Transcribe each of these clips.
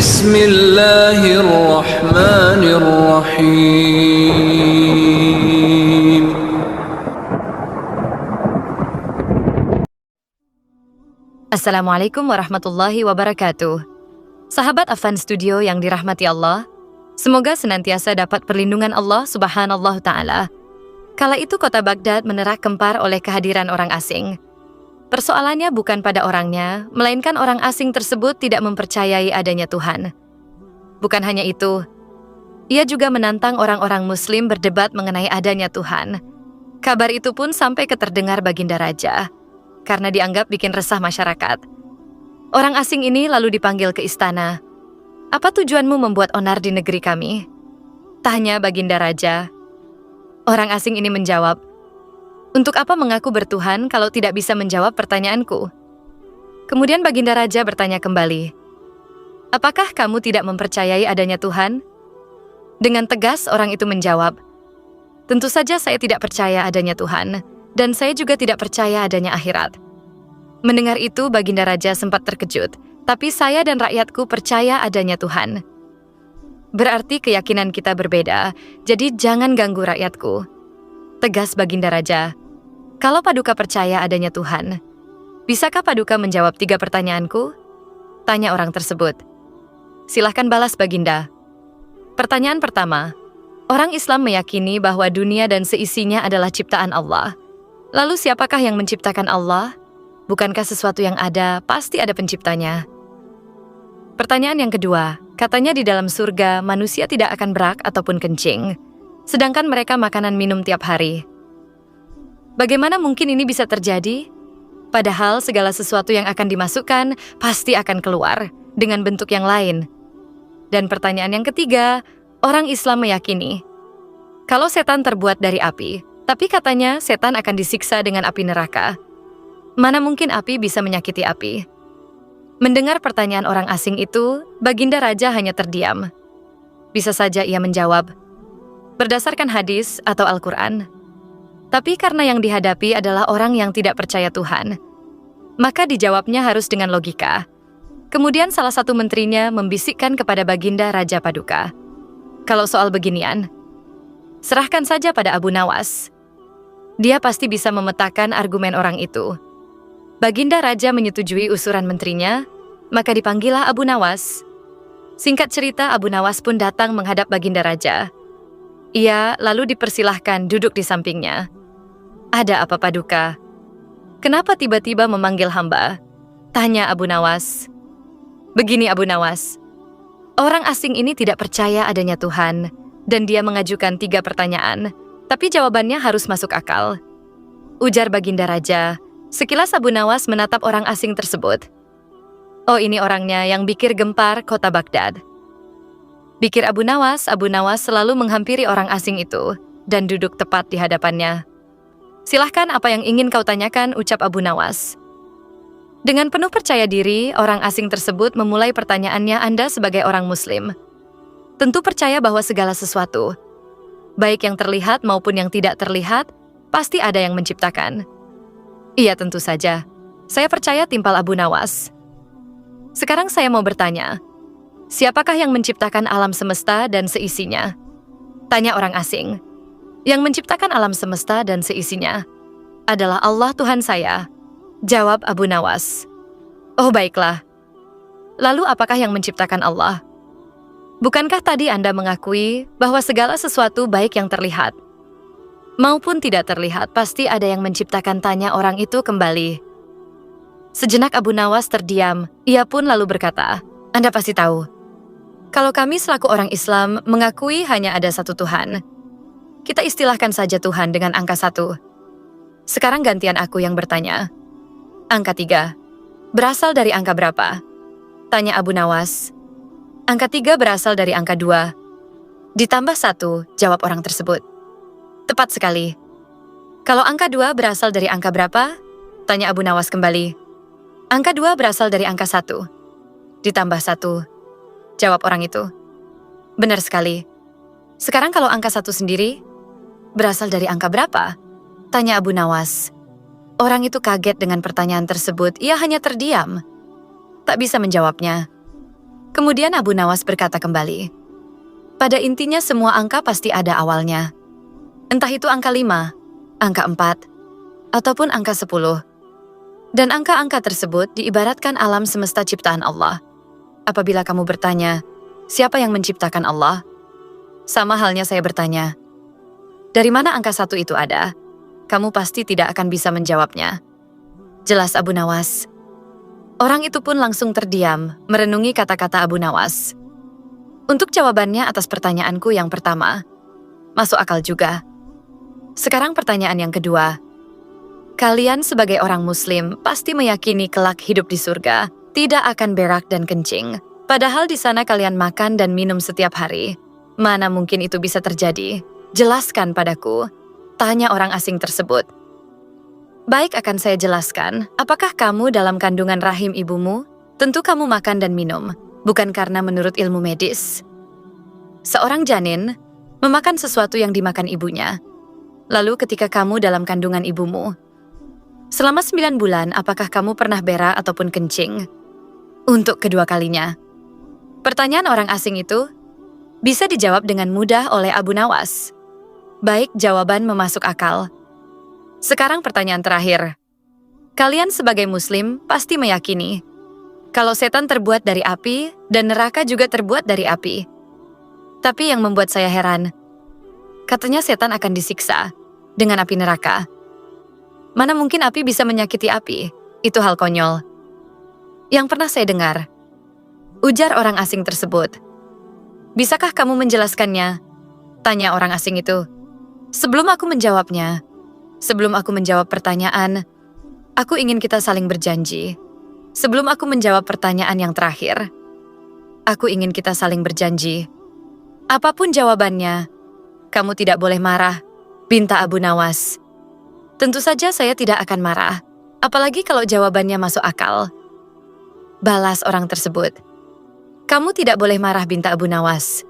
Bismillahirrahmanirrahim. Assalamualaikum warahmatullahi wabarakatuh. Sahabat Afan Studio yang dirahmati Allah, semoga senantiasa dapat perlindungan Allah Subhanahu Ta'ala. Kala itu kota Baghdad menerak kempar oleh kehadiran orang asing. Persoalannya bukan pada orangnya, melainkan orang asing tersebut tidak mempercayai adanya Tuhan. Bukan hanya itu, ia juga menantang orang-orang Muslim berdebat mengenai adanya Tuhan. Kabar itu pun sampai ke terdengar Baginda Raja, karena dianggap bikin resah masyarakat. Orang asing ini lalu dipanggil ke istana. Apa tujuanmu membuat onar di negeri kami? Tanya Baginda Raja. Orang asing ini menjawab, untuk apa mengaku bertuhan kalau tidak bisa menjawab pertanyaanku? Kemudian Baginda Raja bertanya kembali, apakah kamu tidak mempercayai adanya Tuhan? Dengan tegas orang itu menjawab, tentu saja saya tidak percaya adanya Tuhan, dan saya juga tidak percaya adanya akhirat. Mendengar itu Baginda Raja sempat terkejut, tapi saya dan rakyatku percaya adanya Tuhan. Berarti keyakinan kita berbeda, jadi jangan ganggu rakyatku. Tegas Baginda Raja. Kalau Paduka percaya adanya Tuhan, bisakah Paduka menjawab 3 pertanyaanku? Tanya orang tersebut. Silahkan balas Baginda. Pertanyaan pertama, orang Islam meyakini bahwa dunia dan seisinya adalah ciptaan Allah. Lalu siapakah yang menciptakan Allah? Bukankah sesuatu yang ada, pasti ada penciptanya? Pertanyaan yang kedua, katanya di dalam surga manusia tidak akan berak ataupun kencing, sedangkan mereka makanan minum tiap hari. Bagaimana mungkin ini bisa terjadi? Padahal segala sesuatu yang akan dimasukkan pasti akan keluar dengan bentuk yang lain. Dan pertanyaan yang ketiga, orang Islam meyakini kalau setan terbuat dari api, tapi katanya setan akan disiksa dengan api neraka. Mana mungkin api bisa menyakiti api? Mendengar pertanyaan orang asing itu, Baginda Raja hanya terdiam. Bisa saja ia menjawab, berdasarkan hadis atau Al-Quran. Tapi karena yang dihadapi adalah orang yang tidak percaya Tuhan, maka dijawabnya harus dengan logika. Kemudian salah satu menterinya membisikkan kepada Baginda Raja Paduka, kalau soal beginian, serahkan saja pada Abu Nawas. Dia pasti bisa memetakan argumen orang itu. Baginda Raja menyetujui usulan menterinya, maka dipanggillah Abu Nawas. Singkat cerita, Abu Nawas pun datang menghadap Baginda Raja. Ia lalu dipersilahkan duduk di sampingnya. Ada apa Paduka? Kenapa tiba-tiba memanggil hamba? Tanya Abu Nawas. Begini Abu Nawas, orang asing ini tidak percaya adanya Tuhan, dan dia mengajukan 3 pertanyaan, tapi jawabannya harus masuk akal. Ujar Baginda Raja. Sekilas Abu Nawas menatap orang asing tersebut. Oh, ini orangnya yang bikir gempar kota Baghdad. Pikir Abu Nawas selalu menghampiri orang asing itu dan duduk tepat di hadapannya. Silahkan apa yang ingin kau tanyakan, ucap Abu Nawas. Dengan penuh percaya diri, orang asing tersebut memulai pertanyaannya. Anda sebagai orang Muslim tentu percaya bahwa segala sesuatu, baik yang terlihat maupun yang tidak terlihat, pasti ada yang menciptakan. Iya, tentu saja. Saya percaya, timpal Abu Nawas. Sekarang saya mau bertanya, siapakah yang menciptakan alam semesta dan seisinya? Tanya orang asing. Yang menciptakan alam semesta dan seisinya adalah Allah Tuhan saya. Jawab Abu Nawas. Oh, baiklah. Lalu apakah yang menciptakan Allah? Bukankah tadi Anda mengakui bahwa segala sesuatu baik yang terlihat maupun tidak terlihat pasti ada yang menciptakan? Tanya orang itu kembali. Sejenak Abu Nawas terdiam, ia pun lalu berkata, Anda pasti tahu, kalau kami selaku orang Islam mengakui hanya ada satu Tuhan. Kita istilahkan saja Tuhan dengan angka 1. Sekarang gantian aku yang bertanya. Angka 3, berasal dari angka berapa? Tanya Abu Nawas. Angka 3 berasal dari angka 2. Ditambah 1, jawab orang tersebut. Tepat sekali. Kalau angka 2 berasal dari angka berapa? Tanya Abu Nawas kembali. Angka 2 berasal dari angka 1. Ditambah 1. Jawab orang itu. Benar sekali. Sekarang kalau angka 1 sendiri, berasal dari angka berapa? Tanya Abu Nawas. Orang itu kaget dengan pertanyaan tersebut. Ia hanya terdiam. Tak bisa menjawabnya. Kemudian Abu Nawas berkata kembali, pada intinya semua angka pasti ada awalnya. Entah itu angka 5, angka 4, ataupun angka 10. Dan angka-angka tersebut diibaratkan alam semesta ciptaan Allah. Apabila kamu bertanya, siapa yang menciptakan Allah? Sama halnya saya bertanya, dari mana angka 1 itu ada? Kamu pasti tidak akan bisa menjawabnya. Jelas Abu Nawas. Orang itu pun langsung terdiam, merenungi kata-kata Abu Nawas. Untuk jawabannya atas pertanyaanku yang pertama, masuk akal juga. Sekarang pertanyaan yang kedua. Kalian sebagai orang Muslim pasti meyakini kelak hidup di surga tidak akan berak dan kencing. Padahal di sana kalian makan dan minum setiap hari. Mana mungkin itu bisa terjadi? Jelaskan padaku, tanya orang asing tersebut. Baik, akan saya jelaskan. Apakah kamu dalam kandungan rahim ibumu? Tentu kamu makan dan minum, bukan karena menurut ilmu medis. Seorang janin memakan sesuatu yang dimakan ibunya. Lalu ketika kamu dalam kandungan ibumu, selama 9 bulan, apakah kamu pernah berak ataupun kencing? Untuk kedua kalinya. Pertanyaan orang asing itu bisa dijawab dengan mudah oleh Abu Nawas. Baik, jawaban memasuk akal. Sekarang pertanyaan terakhir. Kalian sebagai Muslim pasti meyakini kalau setan terbuat dari api dan neraka juga terbuat dari api. Tapi yang membuat saya heran, katanya setan akan disiksa dengan api neraka. Mana mungkin api bisa menyakiti api? Itu hal konyol. Yang pernah saya dengar, ujar orang asing tersebut. Bisakah kamu menjelaskannya? Tanya orang asing itu. Sebelum aku menjawabnya, sebelum aku menjawab pertanyaan, aku ingin kita saling berjanji. Sebelum aku menjawab pertanyaan yang terakhir, aku ingin kita saling berjanji. Apapun jawabannya, kamu tidak boleh marah, pinta Abu Nawas. Tentu saja saya tidak akan marah, apalagi kalau jawabannya masuk akal. Balas orang tersebut. Kamu tidak boleh marah, binta Abu Nawas.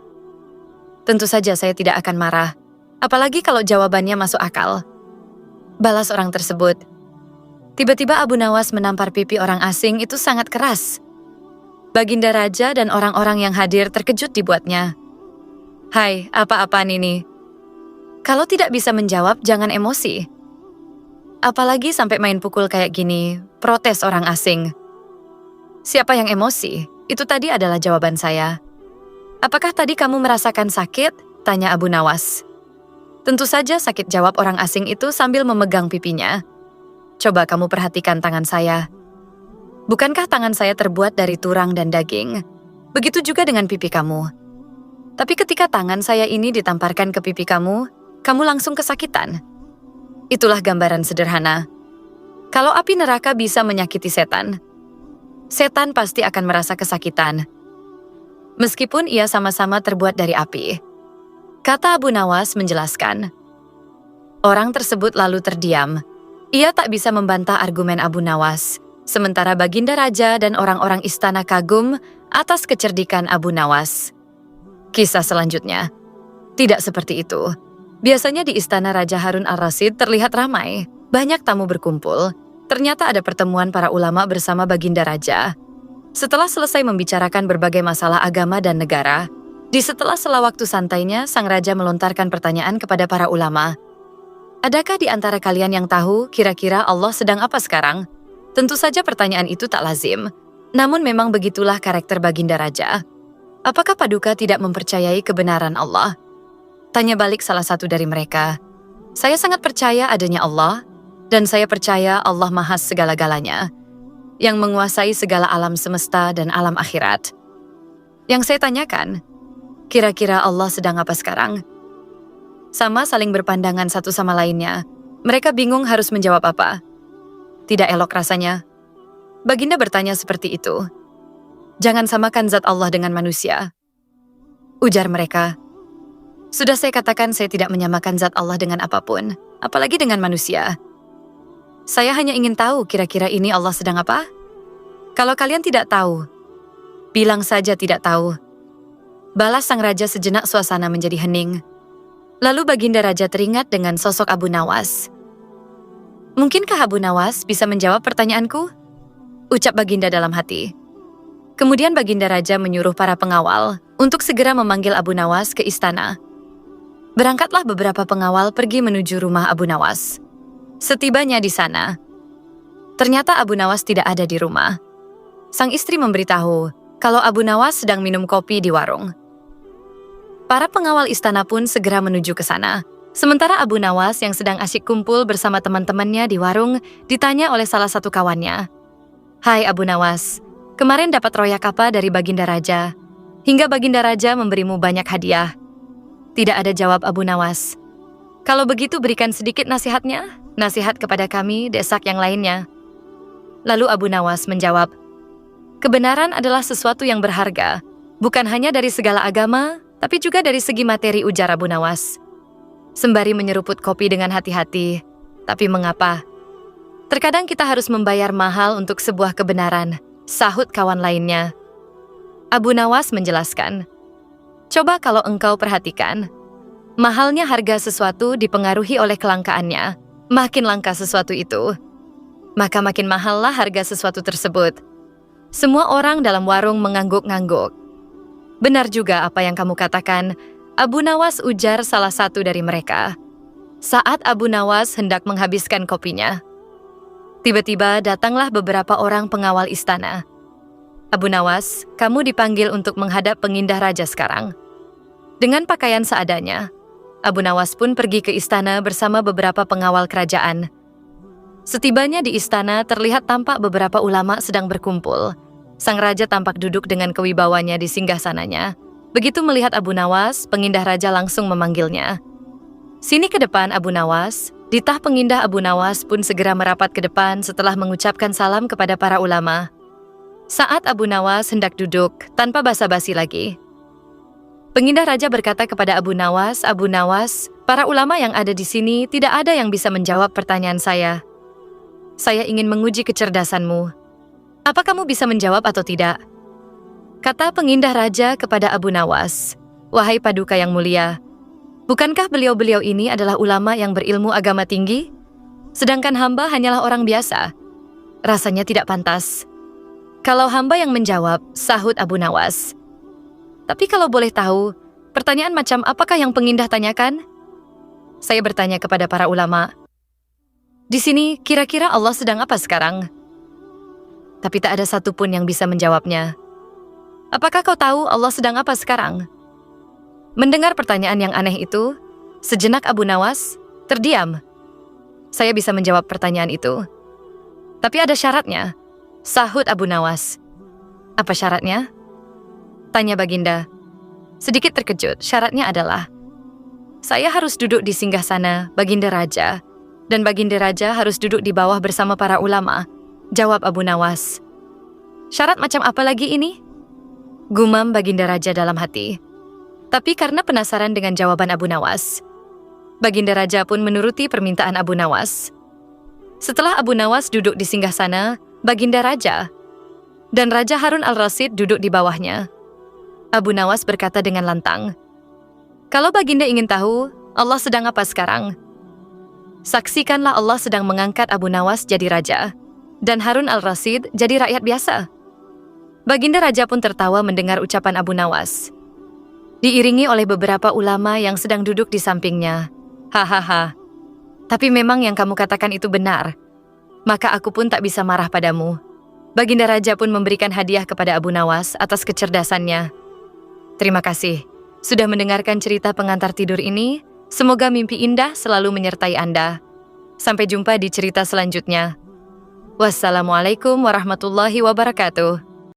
Tentu saja saya tidak akan marah, apalagi kalau jawabannya masuk akal. Balas orang tersebut. Tiba-tiba Abu Nawas menampar pipi orang asing itu sangat keras. Baginda Raja dan orang-orang yang hadir terkejut dibuatnya. Hai, apa-apaan ini? Kalau tidak bisa menjawab, jangan emosi. Apalagi sampai main pukul kayak gini, protes orang asing. Siapa yang emosi? Itu tadi adalah jawaban saya. Apakah tadi kamu merasakan sakit? Tanya Abu Nawas. Tentu saja sakit, jawab orang asing itu sambil memegang pipinya. Coba kamu perhatikan tangan saya. Bukankah tangan saya terbuat dari tulang dan daging? Begitu juga dengan pipi kamu. Tapi ketika tangan saya ini ditamparkan ke pipi kamu langsung kesakitan. Itulah gambaran sederhana. Kalau api neraka bisa menyakiti setan, setan pasti akan merasa kesakitan. Meskipun ia sama-sama terbuat dari api. Kata Abu Nawas menjelaskan. Orang tersebut lalu terdiam. Ia tak bisa membantah argumen Abu Nawas, sementara Baginda Raja dan orang-orang istana kagum atas kecerdikan Abu Nawas. Kisah selanjutnya. Tidak seperti itu. Biasanya di istana Raja Harun al-Rasyid terlihat ramai. Banyak tamu berkumpul. Ternyata ada pertemuan para ulama bersama Baginda Raja. Setelah selesai membicarakan berbagai masalah agama dan negara, di sela waktu santainya, sang raja melontarkan pertanyaan kepada para ulama. Adakah di antara kalian yang tahu kira-kira Allah sedang apa sekarang? Tentu saja pertanyaan itu tak lazim. Namun memang begitulah karakter Baginda Raja. Apakah Paduka tidak mempercayai kebenaran Allah? Tanya balik salah satu dari mereka. Saya sangat percaya adanya Allah, dan saya percaya Allah Maha segala-galanya, yang menguasai segala alam semesta dan alam akhirat. Yang saya tanyakan, kira-kira Allah sedang apa sekarang? Sama saling berpandangan satu sama lainnya. Mereka bingung harus menjawab apa. Tidak elok rasanya. Baginda bertanya seperti itu. Jangan samakan zat Allah dengan manusia. Ujar mereka. Sudah saya katakan saya tidak menyamakan zat Allah dengan apapun, apalagi dengan manusia. Saya hanya ingin tahu kira-kira ini Allah sedang apa? Kalau kalian tidak tahu, bilang saja tidak tahu. Balas sang raja. Sejenak suasana menjadi hening. Lalu Baginda Raja teringat dengan sosok Abu Nawas. Mungkinkah Abu Nawas bisa menjawab pertanyaanku? Ucap Baginda dalam hati. Kemudian Baginda Raja menyuruh para pengawal untuk segera memanggil Abu Nawas ke istana. Berangkatlah beberapa pengawal pergi menuju rumah Abu Nawas. Setibanya di sana, ternyata Abu Nawas tidak ada di rumah. Sang istri memberitahu kalau Abu Nawas sedang minum kopi di warung. Para pengawal istana pun segera menuju ke sana. Sementara Abu Nawas yang sedang asyik kumpul bersama teman-temannya di warung ditanya oleh salah satu kawannya. "Hai Abu Nawas, kemarin dapat royak apa dari Baginda Raja? Hingga Baginda Raja memberimu banyak hadiah." Tidak ada jawab Abu Nawas. "Kalau begitu berikan sedikit nasihatnya, nasihat kepada kami, desak yang lainnya." Lalu Abu Nawas menjawab, "Kebenaran adalah sesuatu yang berharga, bukan hanya dari segala agama, tapi juga dari segi materi," ujar Abu Nawas. Sembari menyeruput kopi dengan hati-hati, "Tapi mengapa? Terkadang kita harus membayar mahal untuk sebuah kebenaran," sahut kawan lainnya. Abu Nawas menjelaskan, "Coba kalau engkau perhatikan, mahalnya harga sesuatu dipengaruhi oleh kelangkaannya. Makin langka sesuatu itu, maka makin mahallah harga sesuatu tersebut. Semua orang dalam warung mengangguk-ngangguk." "Benar juga apa yang kamu katakan," Abu Nawas, ujar salah satu dari mereka. Saat Abu Nawas hendak menghabiskan kopinya, tiba-tiba datanglah beberapa orang pengawal istana. "Abu Nawas, kamu dipanggil untuk menghadap pengindah raja sekarang." Dengan pakaian seadanya, Abu Nawas pun pergi ke istana bersama beberapa pengawal kerajaan. Setibanya di istana, terlihat tampak beberapa ulama sedang berkumpul. Sang raja tampak duduk dengan kewibawanya di singgasananya. Begitu melihat Abu Nawas, pengindah raja langsung memanggilnya. "Sini ke depan, Abu Nawas." Ditah pengindah Abu Nawas pun segera merapat ke depan setelah mengucapkan salam kepada para ulama. Saat Abu Nawas hendak duduk, tanpa basa-basi lagi, pengindah raja berkata kepada Abu Nawas, "Abu Nawas, para ulama yang ada di sini tidak ada yang bisa menjawab pertanyaan saya. Saya ingin menguji kecerdasanmu. Apa kamu bisa menjawab atau tidak?" Kata pengindah raja kepada Abu Nawas, "Wahai Paduka yang mulia, bukankah beliau-beliau ini adalah ulama yang berilmu agama tinggi? Sedangkan hamba hanyalah orang biasa. Rasanya tidak pantas." "Kalau hamba yang menjawab," sahut Abu Nawas. "Tapi kalau boleh tahu, pertanyaan macam apakah yang pengindah tanyakan?" "Saya bertanya kepada para ulama. Di sini kira-kira Allah sedang apa sekarang?" Tapi tak ada satupun yang bisa menjawabnya. "Apakah kau tahu Allah sedang apa sekarang?" Mendengar pertanyaan yang aneh itu, sejenak Abu Nawas terdiam. "Saya bisa menjawab pertanyaan itu. Tapi ada syaratnya," sahut Abu Nawas. "Apa syaratnya?" tanya Baginda. Sedikit terkejut, syaratnya adalah, "Saya harus duduk di singgasana Baginda Raja, dan Baginda Raja harus duduk di bawah bersama para ulama," jawab Abu Nawas. "Syarat macam apa lagi ini?" gumam Baginda Raja dalam hati. Tapi karena penasaran dengan jawaban Abu Nawas, Baginda Raja pun menuruti permintaan Abu Nawas. Setelah Abu Nawas duduk di singgasana Baginda Raja, dan Raja Harun al-Rasyid duduk di bawahnya, Abu Nawas berkata dengan lantang, "Kalau Baginda ingin tahu Allah sedang apa sekarang, saksikanlah Allah sedang mengangkat Abu Nawas jadi raja, dan Harun al-Rasyid jadi rakyat biasa." Baginda Raja pun tertawa mendengar ucapan Abu Nawas, diiringi oleh beberapa ulama yang sedang duduk di sampingnya. "Hahaha, tapi memang yang kamu katakan itu benar, maka aku pun tak bisa marah padamu." Baginda Raja pun memberikan hadiah kepada Abu Nawas atas kecerdasannya. "Terima kasih sudah mendengarkan cerita pengantar tidur ini. Semoga mimpi indah selalu menyertai Anda. Sampai jumpa di cerita selanjutnya. Wassalamualaikum warahmatullahi wabarakatuh."